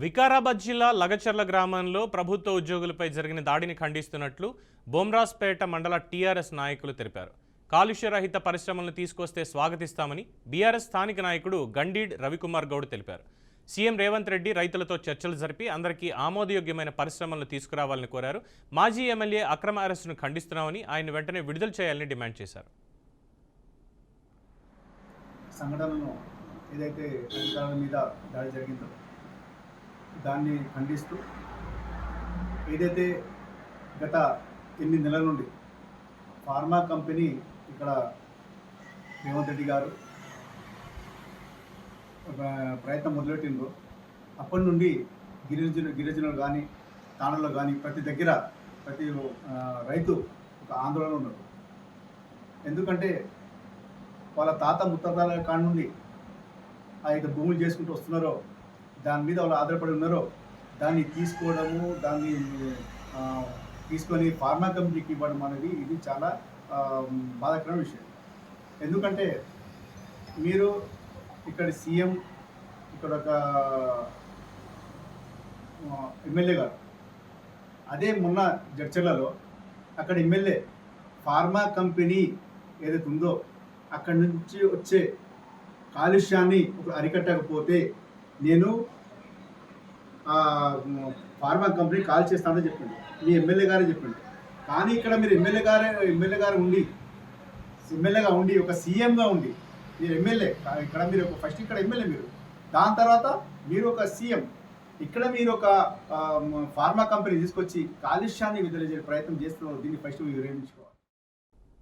వికారాబాద్ జిల్లా లగచర్ల గ్రామంలో ప్రభుత్వ ఉద్యోగులపై జరిగిన దాడిని ఖండిస్తున్నట్లు బొమ్రాస్పేట మండల టీఆర్ఎస్ నాయకులు తెలిపారు. కాలుష్యరహిత పరిశ్రమలను తీసుకొస్తే స్వాగతిస్తామని బీఆర్ఎస్ స్థానిక నాయకుడు గండీడ్ రవికుమార్ గౌడ్ తెలిపారు. సీఎం రేవంత్ రెడ్డి రైతులతో చర్చలు జరిపి అందరికీ ఆమోదయోగ్యమైన పరిశ్రమలను తీసుకురావాలని కోరారు. మాజీ ఎమ్మెల్యే అక్రమ అరెస్టును ఖండిస్తున్నామని ఆయన వెంటనే విడుదల చేయాలని డిమాండ్ చేశారు. సంఘటనను ఏదైతే అధికారుల మీద దాడి జరిగిందో దాన్ని ఖండిస్తూ ఏదైతే గత 8 నెలల నుండి ఫార్మా కంపెనీ ఇక్కడ రేవంత్ రెడ్డి గారు ప్రయత్నం మొదలెట్టిందో అప్పటి నుండి గిరిజనులు కానీ తాండలో కానీ ప్రతి దగ్గర ప్రతి రైతు ఒక ఆందోళన ఉన్నారు. ఎందుకంటే వాళ్ళ తాత ముత్తాతల కాడ నుండి అయితే భూములు చేసుకుంటూ వస్తున్నారో దాని మీద వాళ్ళు ఆధారపడి ఉన్నారో దాన్ని తీసుకోవడము దాన్ని తీసుకొని ఫార్మా కంపెనీకి ఇవ్వడం అనేది ఇది చాలా బాధాకరమైన విషయం. ఎందుకంటే మీరు ఇక్కడ సీఎం ఇక్కడ ఒక ఎమ్మెల్యే గారు అదే మొన్న జడ్చర్లలో అక్కడ ఎమ్మెల్యే ఫార్మా కంపెనీ ఏదైతే ఉందో అక్కడి నుంచి వచ్చే కాలుష్యాన్ని అరికట్టకపోతే నేను ఫార్మా కంపెనీ కాల్ చేస్తానని చెప్పింది, మీ ఎమ్మెల్యే గారే చెప్పింది. కానీ ఇక్కడ మీరు ఎమ్మెల్యేగా ఉండి ఒక సీఎంగా ఉండి మీరు ఎమ్మెల్యే ఇక్కడ మీరు ఫస్ట్ ఇక్కడ ఎమ్మెల్యే మీరు దాని తర్వాత మీరు ఒక సీఎం ఇక్కడ మీరు ఒక ఫార్మా కంపెనీ తీసుకొచ్చి కాలుష్యాన్ని విడుదల చేసే ప్రయత్నం చేస్తున్నారు. దీన్ని ఫస్ట్ విరమించుకోవాలి.